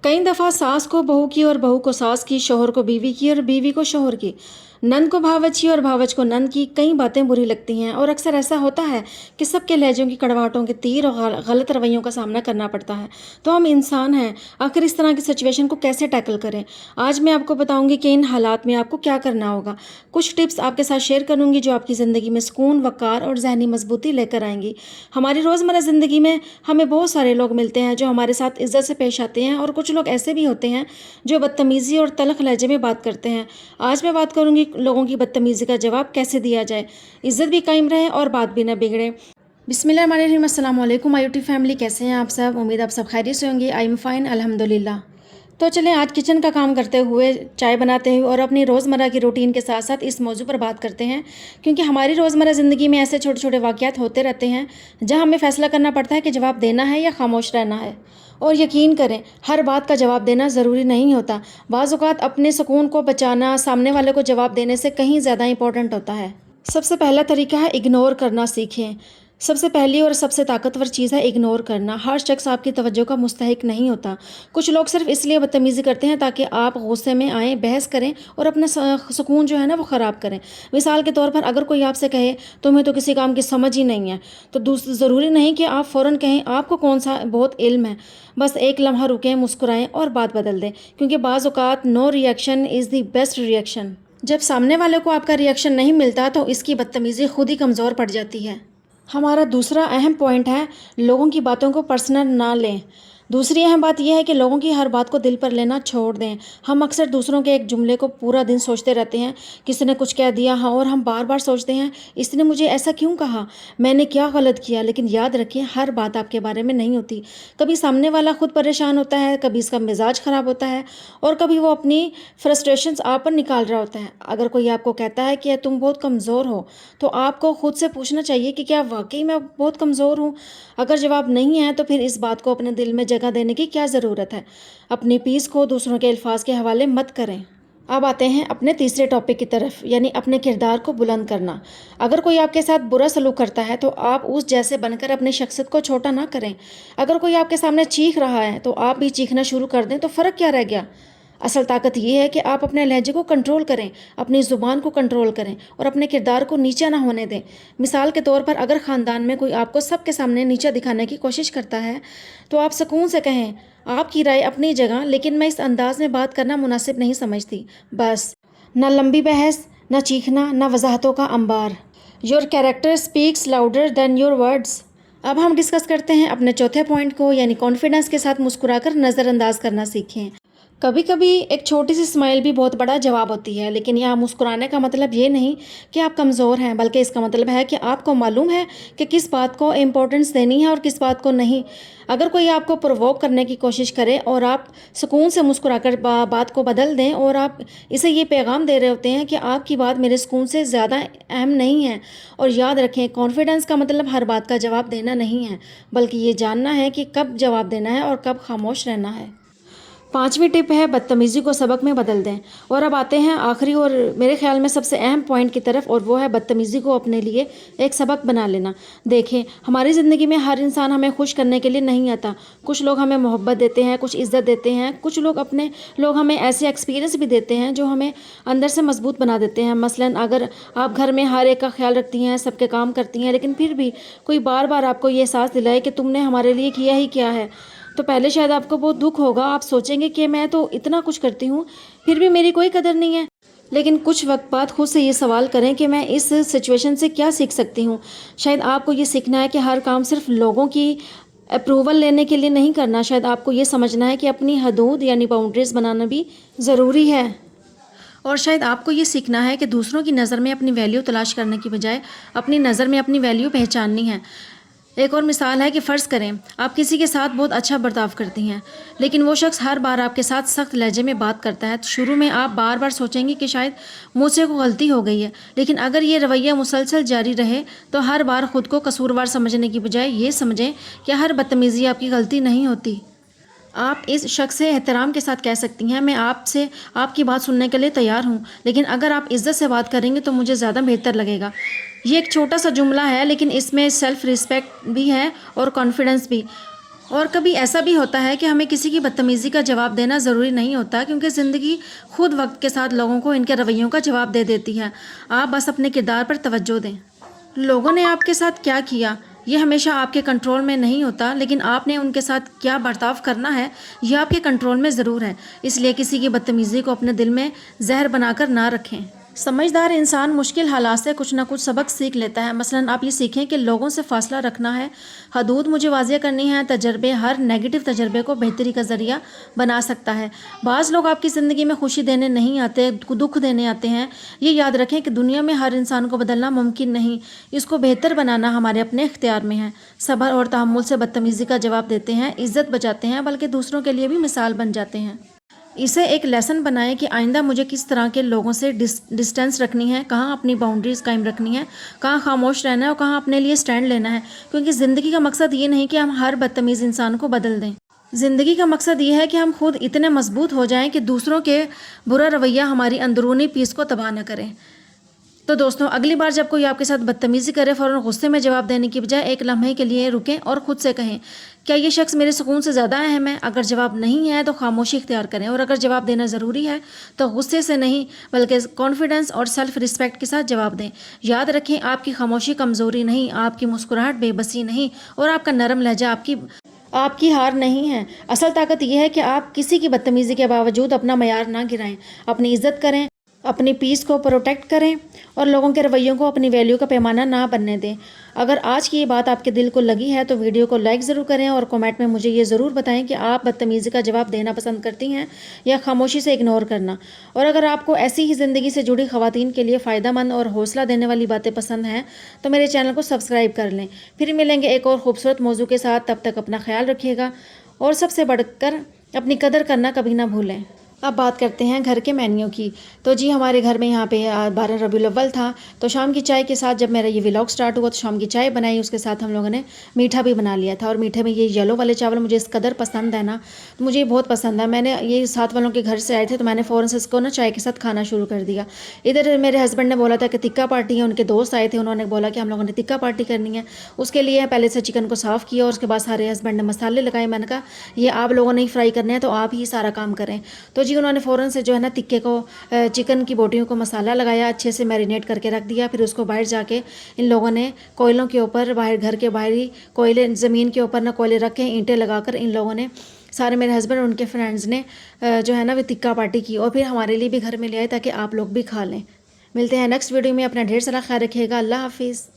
कई दफ़ा सास को बहू की और बहू को सास की, शौहर को बीवी की और बीवी को शौहर की, नंद को भावच की और भावच को नंद की कई बातें बुरी लगती हैं। और अक्सर ऐसा होता है कि सबके लहजों की कड़वाहटों के तीर और गलत रवैयों का सामना करना पड़ता है। तो हम इंसान हैं, आखिर इस तरह की सिचुएशन को कैसे टैकल करें। आज मैं आपको बताऊंगी कि इन हालात में आपको क्या करना होगा। कुछ टिप्स आपके साथ शेयर करूंगी जो आपकी ज़िंदगी में सुकून, वक़ार और ज़हनी मजबूती लेकर आएंगी। हमारी रोज़मर्रा ज़िंदगी में हमें बहुत सारे लोग मिलते हैं जो हमारे साथ इज़्ज़त से पेश आते हैं, और कुछ लोग ऐसे भी होते हैं जो बदतमीज़ी और तल्ख़ लहजे में बात करते हैं। आज मैं बात करूंगी लोगों की बदतमीज़ी का जवाब कैसे दिया जाए, इज़्ज़त भी कायम रहे और बात भी ना बिगड़े। बिस्मिल्लाहिर्रहमानिर्रहीम। अस्सलाम वालेकुम माय यूट्यूब फैमिली, कैसे हैं आप सब। उम्मीद आप सब खैरियत से होंगे। आई एम फाइन अल्हम्दुलिल्लाह। तो चलें आज किचन का काम करते हुए, चाय बनाते हुए और अपनी रोज़मर्रा की रूटीन के साथ साथ इस मौजू पर बात करते हैं, क्योंकि हमारी रोज़मर्रा ज़िंदगी में ऐसे छोटे छोटे वाक़यात होते रहते हैं जहां हमें फ़ैसला करना पड़ता है कि जवाब देना है या खामोश रहना है। और यकीन करें, हर बात का जवाब देना ज़रूरी नहीं होता। बाज़ औक़ात अपने सुकून को बचाना सामने वाले को जवाब देने से कहीं ज़्यादा इंपॉर्टेंट होता है। सबसे पहला तरीका है इग्नोर करना सीखें। सबसे पहली और सबसे ताकतवर चीज़ है इग्नोर करना। हर शख्स आपकी तवज्जो का मुस्तहिक नहीं होता। कुछ लोग सिर्फ इसलिए बदतमीज़ी करते हैं ताकि आप गुस्से में आएँ, बहस करें और अपना सुकून जो है ना वो ख़राब करें। मिसाल के तौर पर अगर कोई आपसे कहे तुम्हें तो किसी काम की समझ ही नहीं है, तो ज़रूरी नहीं कि आप फ़ौरन कहें आपको कौन सा बहुत इल्म है। बस एक लम्हा रुकें, मुस्कुराएं और बात बदल दें, क्योंकि बाज़ औक़ात no reaction is the best reaction. जब सामने वाले को आपका रिएक्शन नहीं मिलता तो इसकी बदतमीज़ी खुद ही कमज़ोर पड़ जाती है। हमारा दूसरा अहम पॉइंट है लोगों की बातों को पर्सनल ना लें। दूसरी अहम बात यह है कि लोगों की हर बात को दिल पर लेना छोड़ दें। हम अक्सर दूसरों के एक जुमले को पूरा दिन सोचते रहते हैं, किसी ने कुछ कह दिया हाँ, और हम बार बार सोचते हैं इसने मुझे ऐसा क्यों कहा, मैंने क्या गलत किया। लेकिन याद रखें, हर बात आपके बारे में नहीं होती। कभी सामने वाला खुद परेशान होता है, कभी इसका मिजाज ख़राब होता है, और कभी वो अपनी फ्रस्ट्रेशंस आप पर निकाल रहा होता है। अगर कोई आपको कहता है कि तुम बहुत कमज़ोर हो, तो आपको खुद से पूछना चाहिए कि क्या वाकई मैं बहुत कमज़ोर हूँ। अगर जवाब नहीं है तो फिर इस बात को अपने दिल में जगह देने की क्या ज़रूरत है। अपनी पीस को दूसरों के अल्फाज के हवाले मत करें। अब आते हैं अपने तीसरे टॉपिक की तरफ, यानी अपने किरदार को बुलंद करना। अगर कोई आपके साथ बुरा सलूक करता है तो आप उस जैसे बनकर अपनी शख्सियत को छोटा ना करें। अगर कोई आपके सामने चीख रहा है तो आप भी चीखना शुरू कर दें, तो फ़र्क क्या रह गया। असल ताकत ये है कि आप अपने लहजे को कंट्रोल करें, अपनी ज़ुबान को कंट्रोल करें और अपने किरदार को नीचा ना होने दें। मिसाल के तौर पर अगर ख़ानदान में कोई आपको सबके सामने नीचा दिखाने की कोशिश करता है तो आप सुकून से कहें आपकी राय अपनी जगह, लेकिन मैं इस अंदाज में बात करना मुनासिब नहीं समझती। बस, ना लंबी बहस, ना चीखना, ना वजाहतों का अंबार। Your character speaks louder then your words. अब हम डिस्कस करते हैं अपने चौथे पॉइंट को, यानी कॉन्फिडेंस के साथ मुस्कुराकर नज़रअंदाज करना सीखें। कभी कभी एक छोटी सी स्माइल भी बहुत बड़ा जवाब होती है, लेकिन यहाँ मुस्कुराने का मतलब ये नहीं कि आप कमज़ोर हैं, बल्कि इसका मतलब है कि आपको मालूम है कि किस बात को इम्पोर्टेंस देनी है और किस बात को नहीं। अगर कोई आपको प्रोवोक करने की कोशिश करे और आप सुकून से मुस्कुराकर बात को बदल दें, और आप इसे ये पैगाम दे रहे होते हैं कि आपकी बात मेरे सुकून से ज़्यादा अहम नहीं है। और याद रखें, कॉन्फिडेंस का मतलब हर बात का जवाब देना नहीं है, बल्कि ये जानना है कि कब जवाब देना है और कब खामोश रहना है। पांचवी टिप है बदतमीज़ी को सबक में बदल दें। और अब आते हैं आखिरी और मेरे ख्याल में सबसे अहम पॉइंट की तरफ, और वो है बदतमीज़ी को अपने लिए एक सबक बना लेना। देखें, हमारी ज़िंदगी में हर इंसान हमें खुश करने के लिए नहीं आता। कुछ लोग हमें मोहब्बत देते हैं, कुछ इज़्ज़त देते हैं, कुछ लोग हमें ऐसे एक्सपीरियंस भी देते हैं जो हमें अंदर से मजबूत बना देते हैं। मसलन अगर आप घर में हर एक का ख्याल रखती हैं, सबके काम करती हैं, लेकिन फिर भी कोई बार बार आपको ये एहसास दिलाए कि तुमने हमारे लिए किया ही क्या है, तो पहले शायद आपको बहुत दुख होगा। आप सोचेंगे कि मैं तो इतना कुछ करती हूँ, फिर भी मेरी कोई कदर नहीं है। लेकिन कुछ वक्त बाद खुद से ये सवाल करें कि मैं इस सिचुएशन से क्या सीख सकती हूँ। शायद आपको ये सीखना है कि हर काम सिर्फ लोगों की अप्रूवल लेने के लिए नहीं करना। शायद आपको ये समझना है कि अपनी हदूद यानी बाउंड्रीज बनाना भी ज़रूरी है। और शायद आपको ये सीखना है कि दूसरों की नज़र में अपनी वैल्यू तलाश करने की बजाय अपनी नज़र में अपनी वैल्यू पहचाननी है। एक और मिसाल है कि फ़र्ज़ करें आप किसी के साथ बहुत अच्छा बर्ताव करती हैं, लेकिन वो शख्स हर बार आपके साथ सख्त लहजे में बात करता है। तो शुरू में आप बार बार सोचेंगे कि शायद मुझसे कोई गलती हो गई है, लेकिन अगर ये रवैया मुसलसल जारी रहे तो हर बार ख़ुद को कसूरवार समझने की बजाय ये समझें कि हर बदतमीज़ी आपकी गलती नहीं होती। आप इस शख्स से एहतराम के साथ कह सकती हैं मैं आपसे आपकी बात सुनने के लिए तैयार हूँ, लेकिन अगर आप इज़्ज़त से बात करेंगे तो मुझे ज़्यादा बेहतर लगेगा। ये एक छोटा सा जुमला है, लेकिन इसमें सेल्फ़ रिस्पेक्ट भी है और कॉन्फिडेंस भी। اور کبھی ایسا بھی ہوتا ہے کہ ہمیں کسی کی بدتمیزی کا جواب دینا ضروری نہیں ہوتا، کیونکہ زندگی خود وقت کے ساتھ لوگوں کو ان کے رویوں کا جواب دے دیتی ہے۔ آپ بس اپنے کردار پر توجہ دیں۔ لوگوں نے آپ کے ساتھ کیا کیا یہ ہمیشہ آپ کے کنٹرول میں نہیں ہوتا، لیکن آپ نے ان کے ساتھ کیا برتاؤ کرنا ہے یہ آپ کے کنٹرول میں ضرور ہے۔ اس لیے کسی کی بدتمیزی کو اپنے دل میں زہر بنا کر نہ رکھیں۔ سمجھدار انسان مشکل حالات سے کچھ نہ کچھ سبق سیکھ لیتا ہے۔ مثلاً آپ یہ سیکھیں کہ لوگوں سے فاصلہ رکھنا ہے، حدود مجھے واضح کرنی ہے۔ تجربے ہر نیگیٹو تجربے کو بہتری کا ذریعہ بنا سکتا ہے۔ بعض لوگ آپ کی زندگی میں خوشی دینے نہیں آتے، دکھ دینے آتے ہیں۔ یہ یاد رکھیں کہ دنیا میں ہر انسان کو بدلنا ممکن نہیں، اس کو بہتر بنانا ہمارے اپنے اختیار میں ہے۔ صبر اور تحمل سے بدتمیزی کا جواب دیتے ہیں، عزت بچاتے ہیں، بلکہ دوسروں کے لیے بھی مثال بن جاتے ہیں۔ اسے ایک لیسن بنائیں کہ آئندہ مجھے کس طرح کے لوگوں سے ڈسٹینس رکھنی ہے، کہاں اپنی باؤنڈریز قائم رکھنی ہے، کہاں خاموش رہنا ہے اور کہاں اپنے لیے سٹینڈ لینا ہے، کیونکہ زندگی کا مقصد یہ نہیں کہ ہم ہر بدتمیز انسان کو بدل دیں۔ زندگی کا مقصد یہ ہے کہ ہم خود اتنے مضبوط ہو جائیں کہ دوسروں کے برا رویہ ہماری اندرونی پیس کو تباہ نہ کریں۔ تو دوستوں، اگلی بار جب کوئی آپ کے ساتھ بدتمیزی کرے، فوراً غصے میں جواب دینے کی بجائے ایک لمحے کے لیے رکیں اور خود سے کہیں، کیا یہ شخص میرے سکون سے زیادہ اہم ہے؟ اگر جواب نہیں ہے تو خاموشی اختیار کریں، اور اگر جواب دینا ضروری ہے تو غصے سے نہیں بلکہ کانفیڈنس اور سیلف رسپیکٹ کے ساتھ جواب دیں۔ یاد رکھیں، آپ کی خاموشی کمزوری نہیں، آپ کی مسکراہٹ بے بسی نہیں، اور آپ کا نرم لہجہ آپ کی ہار نہیں ہے۔ اصل طاقت یہ ہے کہ آپ کسی کی بدتمیزی کے باوجود اپنا معیار نہ گرائیں، اپنی عزت کریں، اپنی پیس کو پروٹیکٹ کریں، اور لوگوں کے رویوں کو اپنی ویلیو کا پیمانہ نہ بننے دیں۔ اگر آج کی یہ بات آپ کے دل کو لگی ہے تو ویڈیو کو لائک ضرور کریں، اور کمنٹ میں مجھے یہ ضرور بتائیں کہ آپ بدتمیزی کا جواب دینا پسند کرتی ہیں یا خاموشی سے اگنور کرنا۔ اور اگر آپ کو ایسی ہی زندگی سے جڑی خواتین کے لیے فائدہ مند اور حوصلہ دینے والی باتیں پسند ہیں تو میرے چینل کو سبسکرائب کر لیں۔ پھر ملیں گے ایک اور خوبصورت موضوع کے ساتھ، تب تک اپنا خیال رکھیے گا، اور سب سے بڑھ کر اپنی قدر کرنا کبھی نہ بھولیں۔ اب بات کرتے ہیں گھر کے مینیو کی۔ تو جی، ہمارے گھر میں یہاں پہ 12 ربیع الاول تھا، تو شام کی چائے کے ساتھ جب میرا یہ ولاگ سٹارٹ ہوا تو شام کی چائے بنائی، اس کے ساتھ ہم لوگوں نے میٹھا بھی بنا لیا تھا۔ اور میٹھے میں یہ یلو والے چاول مجھے اس قدر پسند ہے نا، مجھے یہ بہت پسند ہے۔ میں نے یہ ساتھ والوں کے گھر سے آئے تھے تو میں نے فوراً سے اس کو نا چائے کے ساتھ کھانا شروع کر دیا۔ ادھر میرے ہسبینڈ نے بولا تھا کہ تکہ پارٹی ہے، ان کے دوست آئے تھے، انہوں نے بولا کہ ہم لوگوں نے تکہ پارٹی کرنی ہے۔ اس کے لیے پہلے سے چکن کو صاف کیا، اور اس کے بعد سارے ہسبینڈ نے مسالے لگائے۔ میں نے کہا یہ آپ لوگوں نے ہی فرائی کرنے ہیں تو آپ ہی سارا کام کریں۔ تو جی انہوں نے فوراً سے جو ہے نا تکے کو، چکن کی بوٹیوں کو مسالہ لگایا، اچھے سے میرینیٹ کر کے رکھ دیا۔ پھر اس کو باہر جا کے ان لوگوں نے کوئلوں کے اوپر، باہر گھر کے باہر ہی کوئلے، زمین کے اوپر نہ کوئلے رکھے، اینٹیں لگا کر ان لوگوں نے، سارے میرے ہسبینڈ اور ان کے فرینڈز نے جو ہے نا وہ تکہ پارٹی کی، اور پھر ہمارے لیے بھی گھر میں لے آئے تاکہ آپ لوگ بھی کھا لیں۔ ملتے ہیں نیکسٹ ویڈیو میں، اپنا ڈھیر سارا خیال رکھیے گا۔ اللہ حافظ۔